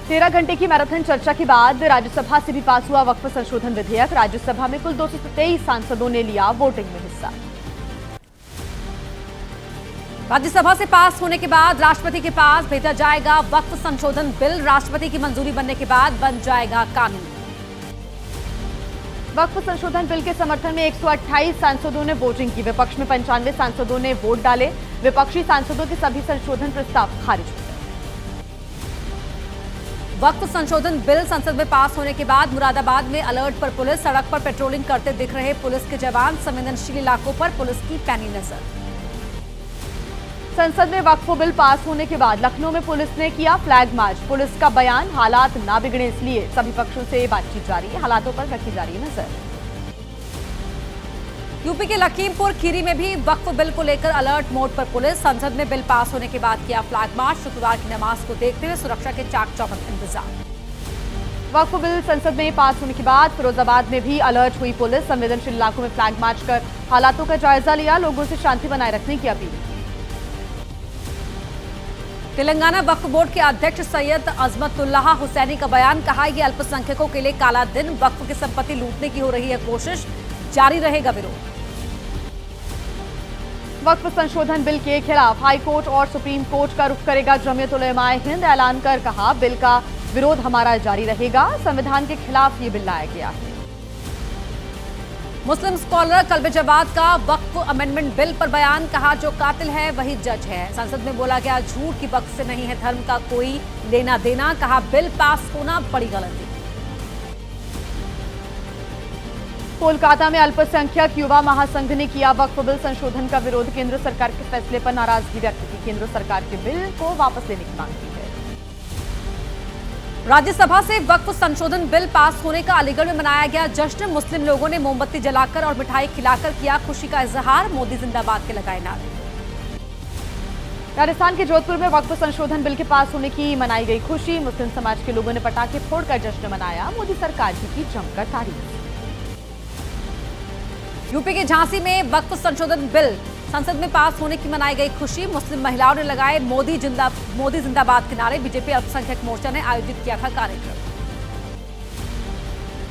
13 घंटे की मैराथन चर्चा के बाद राज्यसभा से भी पास हुआ वक्फ संशोधन विधेयक। राज्यसभा में कुल 223 सांसदों ने लिया वोटिंग में हिस्सा। राज्यसभा से पास होने के बाद राष्ट्रपति के पास भेजा जाएगा वक्फ संशोधन बिल। राष्ट्रपति की मंजूरी बनने के बाद बन जाएगा कानून। वक्फ संशोधन बिल के समर्थन में 128 सांसदों ने वोटिंग की। विपक्ष में 95 सांसदों ने वोट डाले। विपक्षी सांसदों के सभी संशोधन प्रस्ताव खारिज हुए। वक्फ संशोधन बिल संसद में पास होने के बाद मुरादाबाद में अलर्ट पर पुलिस। सड़क पर पेट्रोलिंग करते दिख रहे पुलिस के जवान। संवेदनशील इलाकों पर पुलिस की पैनी नजर। संसद में वक्फ बिल पास होने के बाद लखनऊ में पुलिस ने किया फ्लैग मार्च। पुलिस का बयान, हालात ना बिगड़े इसलिए सभी पक्षों से बातचीत जारी है। हालातों पर रखी जा रही है नजर। यूपी के लखीमपुर खीरी में भी वक्फ बिल को लेकर अलर्ट मोड पर पुलिस। संसद में बिल पास होने के बाद किया फ्लैग मार्च। शुक्रवार की नमाज को देखते हुए सुरक्षा के चाक चौबंद इंतजाम। वक्फ बिल संसद में पास होने के बाद फिरोजाबाद में भी अलर्ट हुई पुलिस। संवेदनशील इलाकों में फ्लैग मार्च कर हालातों का जायजा लिया। लोगों से शांति बनाए रखने की अपील। तेलंगाना वक्फ बोर्ड के अध्यक्ष सैयद अजमतुल्लाह हुसैनी का बयान। कहा, यह अल्पसंख्यकों के लिए काला दिन। वक्फ की संपत्ति लूटने की हो रही है कोशिश। जारी रहेगा विरोध। वक्फ संशोधन बिल के खिलाफ हाई कोर्ट और सुप्रीम कोर्ट का रुख करेगा जमीयत उलेमाए हिंद। ऐलान कर कहा, बिल का विरोध हमारा जारी रहेगा। संविधान के खिलाफ ये बिल लाया गया है। मुस्लिम स्कॉलर कल्बे जवाद का वक्फ अमेंडमेंट बिल पर बयान। कहा, जो कातिल है वही जज है। संसद में बोला गया, झूठ की वक्फ से नहीं है धर्म का कोई लेना देना। कहा, बिल पास होना बड़ी गलती। कोलकाता में अल्पसंख्यक युवा महासंघ ने किया वक्फ बिल संशोधन का विरोध। केंद्र सरकार के फैसले पर नाराजगी व्यक्त की। केंद्र सरकार के बिल को वापस लेने की मांग की है। राज्यसभा से वक्फ संशोधन बिल पास होने का अलीगढ़ में मनाया गया जश्न। मुस्लिम लोगों ने मोमबत्ती जलाकर और मिठाई खिलाकर किया खुशी का इजहार। मोदी जिंदाबाद के लगाए नारे। राजस्थान के जोधपुर में वक्फ संशोधन बिल के पास होने की मनाई गई खुशी। मुस्लिम समाज के लोगों ने पटाखे फोड़कर जश्न मनाया। मोदी सरकार की जमकर तारीफ। यूपी के झांसी में वक्फ संशोधन बिल संसद में पास होने की मनाई गई खुशी। मुस्लिम महिलाओं ने लगाए मोदी जिंदाबाद के नारे। बीजेपी अल्पसंख्यक मोर्चा ने आयोजित किया था कार्यक्रम।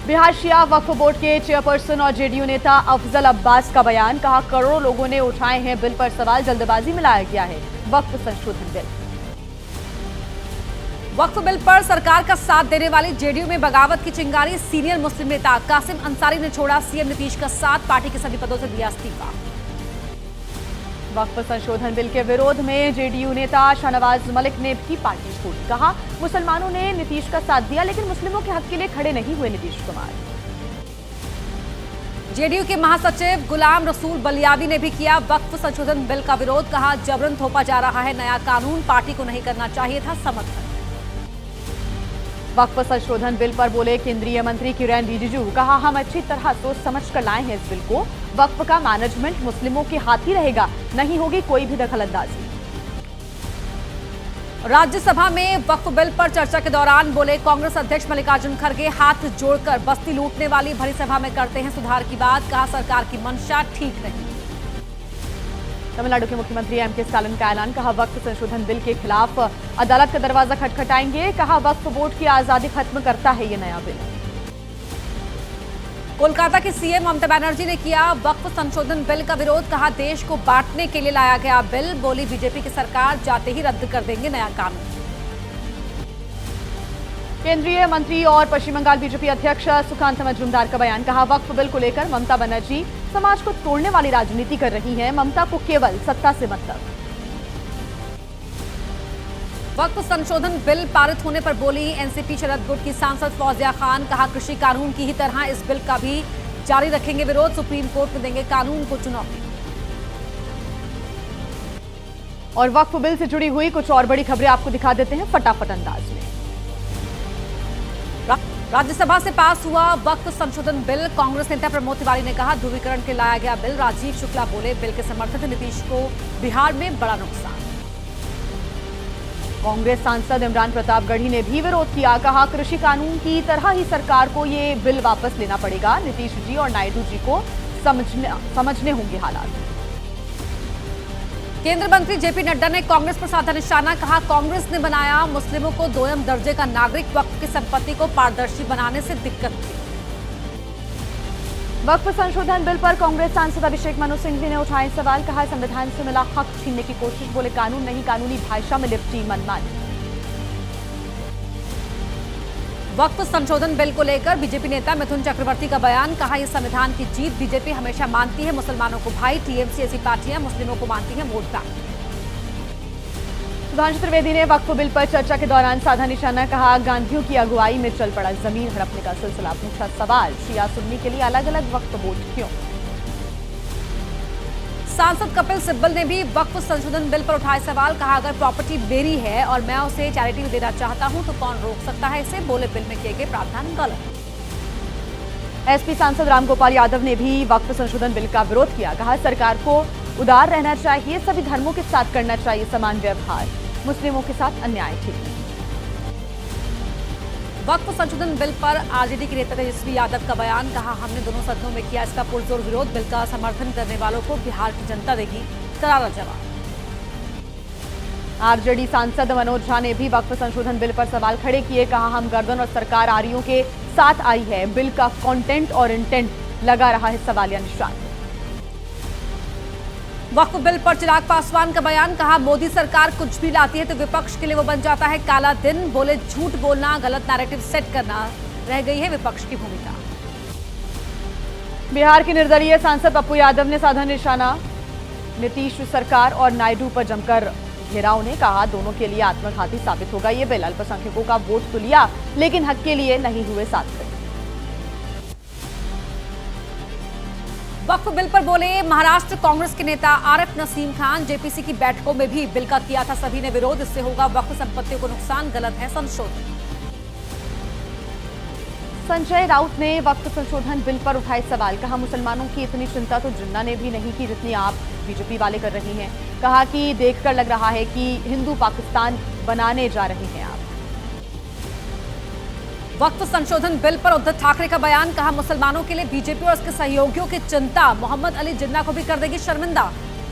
बिहार शिया वक्फ बोर्ड के चेयरपर्सन और जेडीयू नेता अफजल अब्बास का बयान। कहा, करोड़ों लोगों ने उठाए हैं बिल पर सवाल। जल्दबाजी में लाया गया है वक्फ संशोधन बिल। वक्फ बिल पर सरकार का साथ देने वाली जेडीयू में बगावत की चिंगारी। सीनियर मुस्लिम नेता कासिम अंसारी ने छोड़ा सीएम नीतीश का साथ। पार्टी के सभी पदों से दिया इस्तीफा। वक्फ संशोधन बिल के विरोध में जेडीयू नेता शाहनवाज मलिक ने भी पार्टी छोड़ी। कहा, मुसलमानों ने नीतीश का साथ दिया लेकिन मुस्लिमों के हक के लिए खड़े नहीं हुए नीतीश कुमार। जेडीयू के महासचिव गुलाम रसूल बलियावी ने भी किया वक्फ संशोधन बिल का विरोध। कहा, जबरन थोपा जा रहा है नया कानून। पार्टी को नहीं करना चाहिए था समर्थन। वक्फ संशोधन बिल पर बोले केंद्रीय मंत्री किरेन रिजिजू। कहा, हम अच्छी तरह सोच समझ कर लाए हैं इस बिल को। वक्फ का मैनेजमेंट मुस्लिमों के हाथ ही रहेगा, नहीं होगी कोई भी दखलंदाजी। राज्यसभा में वक्फ बिल पर चर्चा के दौरान बोले कांग्रेस अध्यक्ष मल्लिकार्जुन खड़गे। हाथ जोड़कर बस्ती लूटने वाली भरी सभा में करते हैं सुधार की बात। कहा, सरकार की मंशा ठीक नहीं। तमिलनाडु के मुख्यमंत्री एम के स्टालिन का ऐलान। कहा, वक्फ संशोधन बिल के खिलाफ अदालत का दरवाजा खटखटाएंगे। कहा, वक्फ बोर्ड की आजादी खत्म करता है ये नया बिल। कोलकाता की सीएम ममता बनर्जी ने किया वक्फ संशोधन बिल का विरोध। कहा, देश को बांटने के लिए लाया गया बिल। बोली, बीजेपी की सरकार जाते ही रद्द कर देंगे नया कानून। केंद्रीय मंत्री और पश्चिम बंगाल बीजेपी अध्यक्ष सुकांत मजूमदार का बयान। कहा, वक्फ बिल को लेकर ममता बनर्जी समाज को तोड़ने वाली राजनीति कर रही हैं। ममता को केवल सत्ता से मतलब। वक्फ संशोधन बिल पारित होने पर बोली एनसीपी शरद गुट की सांसद फौजिया खान। कहा, कृषि कानून की ही तरह इस बिल का भी जारी रखेंगे विरोध। सुप्रीम कोर्ट में देंगे कानून को चुनौती। और वक्फ बिल से जुड़ी हुई कुछ और बड़ी खबरें आपको दिखा देते हैं फटाफट अंदाज में। राज्यसभा से पास हुआ वक्फ संशोधन बिल। कांग्रेस नेता प्रमोद तिवारी ने कहा, ध्रुवीकरण के लाया गया बिल। राजीव शुक्ला बोले, बिल के समर्थन से नीतीश को बिहार में बड़ा नुकसान। कांग्रेस सांसद इमरान प्रताप गढ़ी ने भी विरोध किया। कहा, कृषि कानून की तरह ही सरकार को ये बिल वापस लेना पड़ेगा। नीतीश जी और नायडू जी को समझने होंगे हालात। केंद्रीय मंत्री जेपी नड्डा ने कांग्रेस पर साधा निशाना, कहा कांग्रेस ने बनाया मुस्लिमों को दोयम दर्जे का नागरिक, वक्फ की संपत्ति को पारदर्शी बनाने से दिक्कत थी। वक्फ संशोधन बिल पर कांग्रेस सांसद अभिषेक मनु सिंघवी ने उठाए सवाल, कहा संविधान से मिला हक छीनने की कोशिश, बोले कानून नहीं कानूनी भाषा में लिपटी मनमानी। वक्फ संशोधन बिल को लेकर बीजेपी नेता मिथुन चक्रवर्ती का बयान, कहा यह संविधान की जीत, बीजेपी हमेशा मानती है मुसलमानों को भाई, टीएमसी ऐसी पार्टियां मुस्लिमों को मानती हैं वोट बैंक। सुधांशु त्रिवेदी ने वक्फ बिल पर चर्चा के दौरान साधा निशाना, कहा गांधियों की अगुवाई में चल पड़ा जमीन हड़पने का सिलसिला, पूछा सवाल शिया सुन्नी के लिए अलग अलग वक्फ बोर्ड क्यों। सांसद कपिल सिब्बल ने भी वक्फ संशोधन बिल पर उठाए सवाल, कहा अगर प्रॉपर्टी मेरी है और मैं उसे चैरिटी में देना चाहता हूं तो कौन रोक सकता है इसे, बोले बिल में किए गए प्रावधान गलत। एसपी सांसद रामगोपाल यादव ने भी वक्फ संशोधन बिल का विरोध किया, कहा सरकार को उदार रहना चाहिए, सभी धर्मों के साथ करना चाहिए समान व्यवहार, मुस्लिमों के साथ अन्याय ठीक नहीं। वक्फ संशोधन बिल पर आरजेडी के नेता तेजस्वी यादव का बयान, कहा हमने दोनों सदनों में किया इसका पुरजोर विरोध, बिल का समर्थन करने वालों को बिहार की जनता देगी करारा जवाब। आरजेडी सांसद मनोज झा ने भी वक्फ संशोधन बिल पर सवाल खड़े किए, कहा हम गर्दन और सरकार आरियों के साथ आई है, बिल का कंटेंट और इंटेंट लगा रहा है सवालिया निशान। वक्फ बिल पर चिराग पासवान का बयान, कहा मोदी सरकार कुछ भी लाती है तो विपक्ष के लिए वो बन जाता है काला दिन, बोले झूठ बोलना, गलत नैरेटिव सेट करना रह गई है विपक्ष की भूमिका। बिहार के निर्दलीय सांसद पप्पू यादव ने साधा निशाना, नीतीश सरकार और नायडू पर जमकर घेराव ने, कहा दोनों के लिए आत्मघाती साबित होगा ये बिल, अल्पसंख्यकों का वोट तो लिया लेकिन हक के लिए नहीं हुए साथ। वक्फ बिल पर बोले महाराष्ट्र कांग्रेस के नेता आरिफ नसीम खान, जेपीसी की बैठकों में भी बिल का किया था सभी ने विरोध, इससे होगा वक्फ संपत्तियों को नुकसान, गलत है संशोधन। संजय राउत ने वक्फ संशोधन बिल पर उठाए सवाल, कहा मुसलमानों की इतनी चिंता तो जिन्ना ने भी नहीं की जितनी आप बीजेपी वाले कर रही हैं, कहा कि देखकर लग रहा है कि हिंदू पाकिस्तान बनाने जा रहे हैं आप। वक्फ संशोधन बिल पर उद्धव ठाकरे का बयान, कहा मुसलमानों के लिए बीजेपी और उसके सहयोगियों की चिंता मोहम्मद अली जिन्ना को भी कर देगी शर्मिंदा,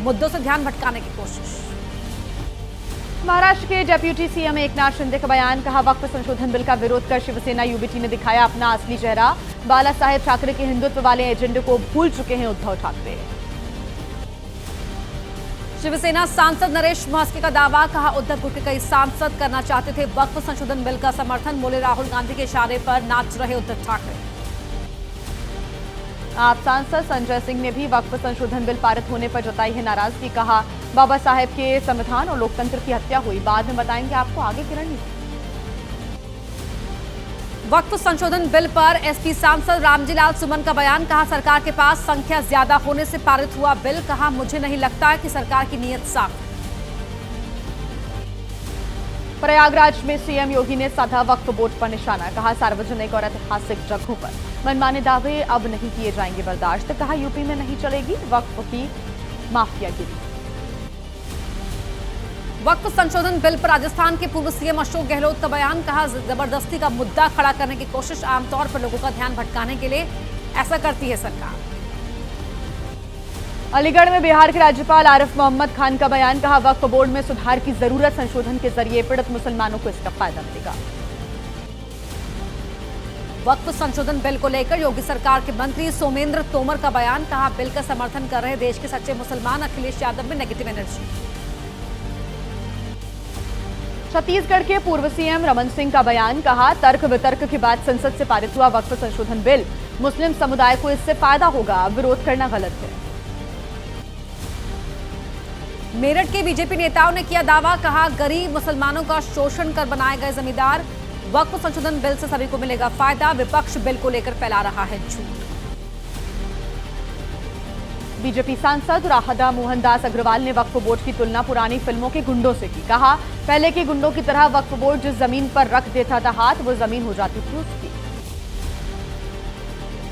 मुद्दों से ध्यान भटकाने की कोशिश। महाराष्ट्र के डेप्यूटी सीएम एकनाथ शिंदे का बयान, कहा वक्फ संशोधन बिल का विरोध कर शिवसेना यूबीटी ने दिखाया अपना असली चेहरा, बाला साहेब ठाकरे के हिंदुत्व वाले एजेंडे को भूल चुके हैं उद्धव ठाकरे। शिवसेना सांसद नरेश महस्के का दावा, कहा उद्धव गुट के कई सांसद करना चाहते थे वक्फ संशोधन बिल का समर्थन, बोले राहुल गांधी के इशारे पर नाच रहे उद्धव ठाकरे। आप सांसद संजय सिंह ने भी वक्फ संशोधन बिल पारित होने पर जताई है नाराजगी, कहा बाबा साहेब के संविधान और लोकतंत्र की हत्या हुई, बाद में बताएंगे आपको आगे की रणनीति। वक्फ संशोधन बिल पर एसपी सांसद रामजी लाल सुमन का बयान, कहा सरकार के पास संख्या ज्यादा होने से पारित हुआ बिल, कहा मुझे नहीं लगता कि सरकार की नीयत साफ। प्रयागराज में सीएम योगी ने साधा वक्फ बोर्ड पर निशाना, कहा सार्वजनिक और ऐतिहासिक जगहों पर मनमाने दावे अब नहीं किए जाएंगे बर्दाश्त, कहा यूपी में नहीं चलेगी वक्फ की माफियागिरी। वक्फ संशोधन बिल पर राजस्थान के पूर्व सीएम अशोक गहलोत का बयान, कहा जबरदस्ती का मुद्दा खड़ा करने की कोशिश, आमतौर पर लोगों का ध्यान भटकाने के लिए ऐसा करती है सरकार। अलीगढ़ में बिहार के राज्यपाल आरिफ मोहम्मद खान का बयान, कहा वक्फ बोर्ड में सुधार की जरूरत, संशोधन के जरिए पीड़ित मुसलमानों को इसका फायदा मिलेगा। वक्फ संशोधन बिल को लेकर योगी सरकार के मंत्री सोमेंद्र तोमर का बयान, कहा बिल का समर्थन कर रहे देश के सच्चे मुसलमान, अखिलेश यादव में नेगेटिव एनर्जी। छत्तीसगढ़ के पूर्व सीएम रमन सिंह का बयान, कहा तर्क वितर्क के बाद संसद से पारित हुआ वक्फ संशोधन बिल, मुस्लिम समुदाय को इससे फायदा होगा, विरोध करना गलत है। मेरठ के बीजेपी नेताओं ने किया दावा, कहा गरीब मुसलमानों का शोषण कर बनाए गए जमींदार, वक्फ संशोधन बिल से सभी को मिलेगा फायदा, विपक्ष बिल को लेकर फैला रहा है झूठ। बीजेपी सांसद राहदा मोहनदास अग्रवाल ने वक्फ बोर्ड की तुलना पुरानी फिल्मों के गुंडों से की, कहा पहले के गुंडों की तरह वक्फ बोर्ड जिस जमीन पर रख देता था हाथ वो जमीन हो जाती थी उसकी।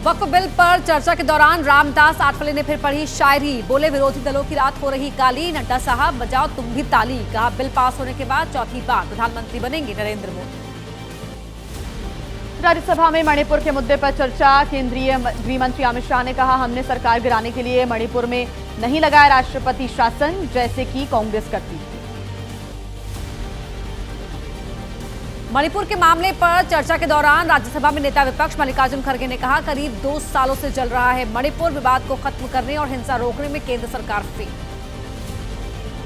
वक्फ बिल पर चर्चा के दौरान रामदास आठवले ने फिर पढ़ी शायरी, बोले विरोधी दलों की रात हो रही काली, नड्डा साहब बजाओ तुम भी ताली, कहा बिल पास होने के बाद चौथी बार प्रधानमंत्री बनेंगे नरेंद्र मोदी। राज्यसभा में मणिपुर के मुद्दे पर चर्चा। केंद्रीय गृह मंत्री अमित शाह ने कहा, हमने सरकार गिराने के लिए मणिपुर में नहीं लगाया राष्ट्रपति शासन, जैसे कि कांग्रेस करती थी। मणिपुर के मामले पर चर्चा के दौरान राज्यसभा में नेता विपक्ष मल्लिकार्जुन खड़गे ने कहा, करीब 2 सालों से चल रहा है मणिपुर विवाद को खत्म करने और हिंसा रोकने में केंद्र सरकार फेल।